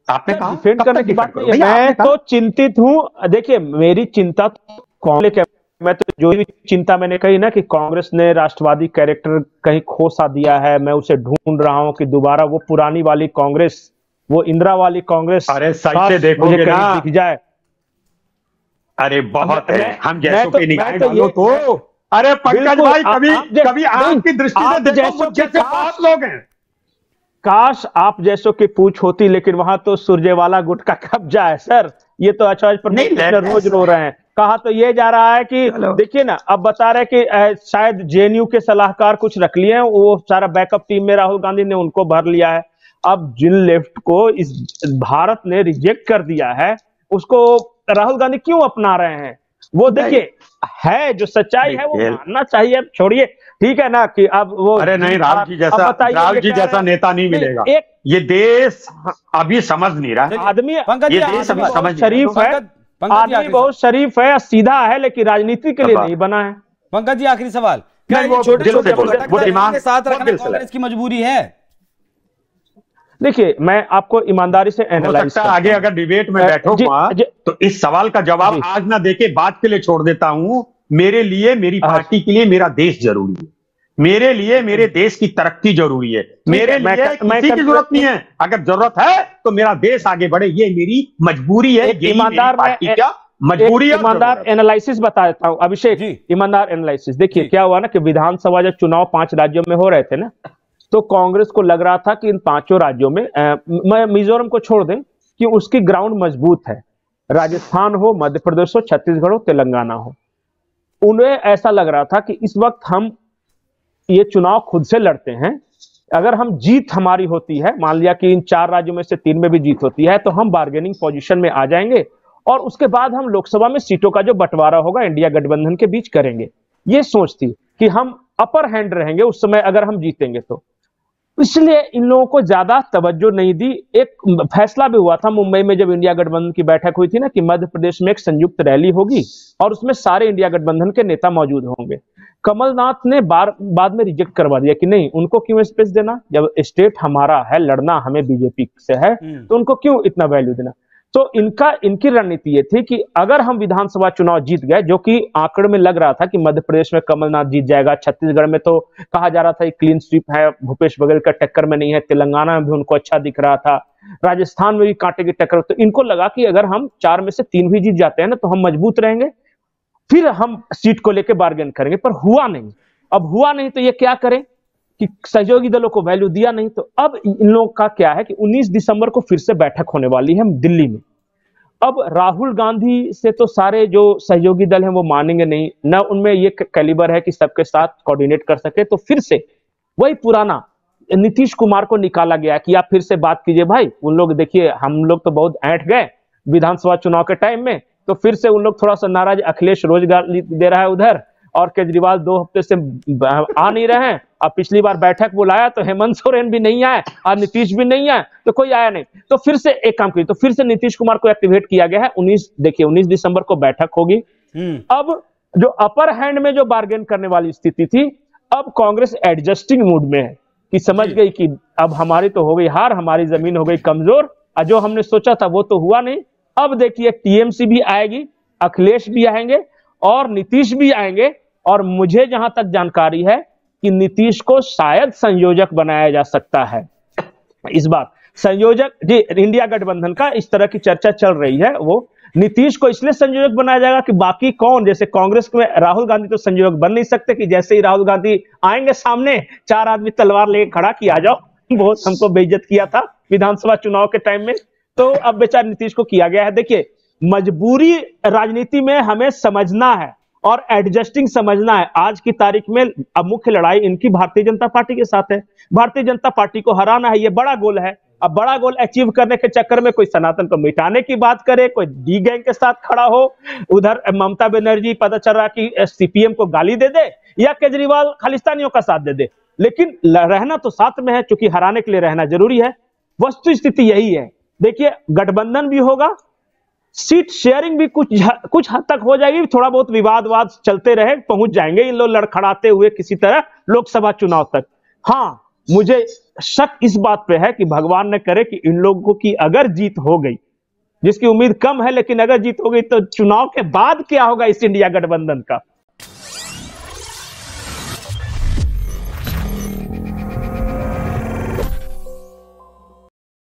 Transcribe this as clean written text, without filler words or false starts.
आपने कहा डिफेंड करने की बात नहीं है, मैं तो चिंतित हूं। देखिए मेरी चिंता तो मैं तो जो भी चिंता मैंने कही ना कि कांग्रेस ने राष्ट्रवादी कैरेक्टर कहीं खो सा दिया है, मैं उसे ढूंढ रहा हूं कि दोबारा वो पुरानी वाली कांग्रेस, वो इंदिरा वाली कांग्रेस अरे सही से देखोगे मुझे कहीं ना, दिख जाए। अरे बहुत है, हम मैं जैसों तो पे निगाहें मैं तो डालो तो। अरे पंकज बिल्कुल भाई, कभी कभी नहीं, आंख की दृष्टि से आप देखो, जैसों मुझ के जैसे बहुत लोग हैं। काश आप जैसों की पूछ होती, लेकिन वहां तो सुरजेवाला गुट का कब्जा है सर। ये तो अचॉइस प्रमोद नहीं कृष्ण रोज रो रहे हैं। कहा तो ये जा रहा है कि देखिए ना, अब बता रहे कि शायद जेएनयू के सलाहकार कुछ रख लिए हैं, वो सारा बैकअप टीम में राहुल गांधी ने उनको भर लिया है। अब जिन लेफ्ट को इस भारत ने रिजेक्ट कर दिया है, उसको राहुल गांधी क्यों अपना रहे हैं? वो देखिए है जो सच्चाई है वो मानना चाहिए। अब छोड़िए, ठीक है ना कि अब वो, अरे नहीं, राहुल जी जैसा नेता नहीं मिलेगा। ये देश अभी समझ नहीं रहा। आदमी, ये देश अभी समझ शरीफ है, आदमी बहुत शरीफ है, सीधा है, लेकिन राजनीति के लिए नहीं बना है। पंकज जी आखिरी सवाल, क्या ये छोटे छोटे के साथ रखना कांग्रेस की मजबूरी है? देखिए मैं आपको ईमानदारी से एनालाइज करता हूं। आगे अगर डिबेट में बैठूंगा तो इस सवाल का जवाब आज ना देके बाद के लिए छोड़ देता हूं। मेरे लिए, मेरी पार्टी के लिए मेरा देश जरूरी है, मेरे लिए मेरे देश की तरक्की जरूरी है, मेरे लिए किसी की जरूरत नहीं है। अगर जरूरत है तो मेरा देश आगे बढ़े, ये मेरी मजबूरी है, ईमानदार पार्टी क्या मजबूरी है। ईमानदार एनालिसिस बता देता हूं अभिषेक, ईमानदार एनालिसिस। देखिए क्या हुआ ना कि विधानसभा जब चुनाव 5 राज्यों में हो रहे थे ना, तो कांग्रेस को लग रहा था कि इन 5 राज्यों में, मैं मिजोरम को छोड़ दें, कि उसकी ग्राउंड मजबूत है। राजस्थान हो, मध्य प्रदेश हो, छत्तीसगढ़ हो, तेलंगाना हो, उन्हें ऐसा लग रहा था कि इस वक्त हम ये चुनाव खुद से लड़ते हैं। अगर हम जीत हमारी होती है, मान लिया कि इन 4 राज्यों में से 3 में भी जीत होती है, तो हम बार्गेनिंग पोजीशन में आ जाएंगे और उसके बाद हम लोकसभा में सीटों का जो बंटवारा होगा इंडिया गठबंधन के बीच करेंगे। ये सोच थी कि हम अपर हैंड रहेंगे उस समय अगर हम जीतेंगे तो। इसलिए इन लोगों को ज्यादा तवज्जो नहीं दी। एक फैसला भी हुआ था मुंबई में जब इंडिया गठबंधन की बैठक हुई थी ना, कि मध्य प्रदेश में एक संयुक्त रैली होगी और उसमें सारे इंडिया गठबंधन के नेता मौजूद होंगे। कमलनाथ ने बाद में रिजेक्ट करवा दिया कि नहीं, उनको क्यों स्पेस देना, जब स्टेट हमारा है, लड़ना हमें बीजेपी से है, तो उनको क्यों इतना वैल्यू देना। तो इनकी रणनीति ये थी कि अगर हम विधानसभा चुनाव जीत गए, जो कि आंकड़े में लग रहा था कि मध्य प्रदेश में कमलनाथ जीत जाएगा, छत्तीसगढ़ में तो कहा जा रहा था क्लीन स्वीप है, भूपेश बघेल का टक्कर में नहीं है, तेलंगाना में भी उनको अच्छा दिख रहा था, राजस्थान में भी कांटे की टक्कर। तो इनको लगा कि अगर हम 4 में से 3 भी जीत जाते हैं ना, तो हम मजबूत रहेंगे, फिर हम सीट को लेकर बार्गेन करेंगे। पर हुआ नहीं। अब हुआ नहीं तो ये क्या करें कि सहयोगी दलों को वैल्यू दिया नहीं। तो अब इन लोगों का क्या है कि 19 दिसंबर को फिर से बैठक होने वाली है दिल्ली में। अब राहुल गांधी से तो सारे जो सहयोगी दल हैं वो मानेंगे नहीं, न उनमें ये कैलिबर है कि सबके साथ कोऑर्डिनेट कर सके। तो फिर से वही पुराना नीतीश कुमार को निकाला गया कि आप फिर से बात कीजिए भाई। उन लोग, देखिए हम लोग तो बहुत ऐंठ गए विधानसभा चुनाव के टाइम में, तो फिर से उन लोग थोड़ा सा नाराज। अखिलेश रोजगार दे रहा है उधर, और केजरीवाल 2 हफ्ते से आ नहीं रहे हैं। अब पिछली बार बैठक बुलाया तो हेमंत सोरेन भी नहीं आए और नीतीश भी नहीं आए, तो कोई आया नहीं। तो फिर से एक काम कीजिए, तो फिर से नीतीश कुमार को एक्टिवेट किया गया है। 19 दिसंबर को बैठक होगी। अब जो अपर हैंड में जो बार्गेन करने वाली स्थिति थी, अब कांग्रेस एडजस्टिंग मूड में है कि समझ गई कि अब हमारी तो हो गई हार, हमारी जमीन हो गई कमजोर, और जो हमने सोचा था वो तो हुआ नहीं। अब देखिए टीएमसी भी आएगी, अखिलेश भी आएंगे और नीतीश भी आएंगे। और मुझे जहां तक जानकारी है कि नीतीश को शायद संयोजक बनाया जा सकता है इस बार। संयोजक जी, इंडिया गठबंधन का इस तरह की चर्चा चल रही है। वो नीतीश को इसलिए संयोजक बनाया जाएगा कि बाकी कौन, जैसे कांग्रेस में राहुल गांधी तो संयोजक बन नहीं सकते कि जैसे ही राहुल गांधी आएंगे सामने 4 आदमी तलवार लेके खड़ा कि आ जाओ, बहुत हमको बेइज्जत किया था विधानसभा चुनाव के टाइम में। तो अब बेचारे नीतीश को किया गया है। देखिए मजबूरी राजनीति में हमें समझना है और एडजस्टिंग समझना है। आज की तारीख में अब मुख्य लड़ाई इनकी भारतीय जनता पार्टी के साथ है। भारतीय जनता पार्टी को हराना है, ये बड़ा गोल है। अब बड़ा गोल अचीव करने के चक्कर में कोई सनातन को मिटाने की बात करे, कोई डी गैंग के साथ खड़ा हो, उधर ममता बनर्जी पता चल रहा कि सीपीएम को गाली दे दे, या केजरीवाल खालिस्तानियों का साथ दे दे, लेकिन रहना तो साथ में है, क्योंकि हराने के लिए रहना जरूरी है। वस्तु स्थिति यही है। देखिए गठबंधन भी होगा, सीट शेयरिंग भी कुछ हद तक हो जाएगी, थोड़ा बहुत विवाद चलते रहे, पहुंच जाएंगे इन लोग लड़खड़ाते हुए किसी तरह लोकसभा चुनाव तक। हाँ, मुझे शक इस बात पे है कि भगवान न करे कि इन लोगों की अगर जीत हो गई, जिसकी उम्मीद कम है, लेकिन अगर जीत हो गई तो चुनाव के बाद क्या होगा इस इंडिया गठबंधन का,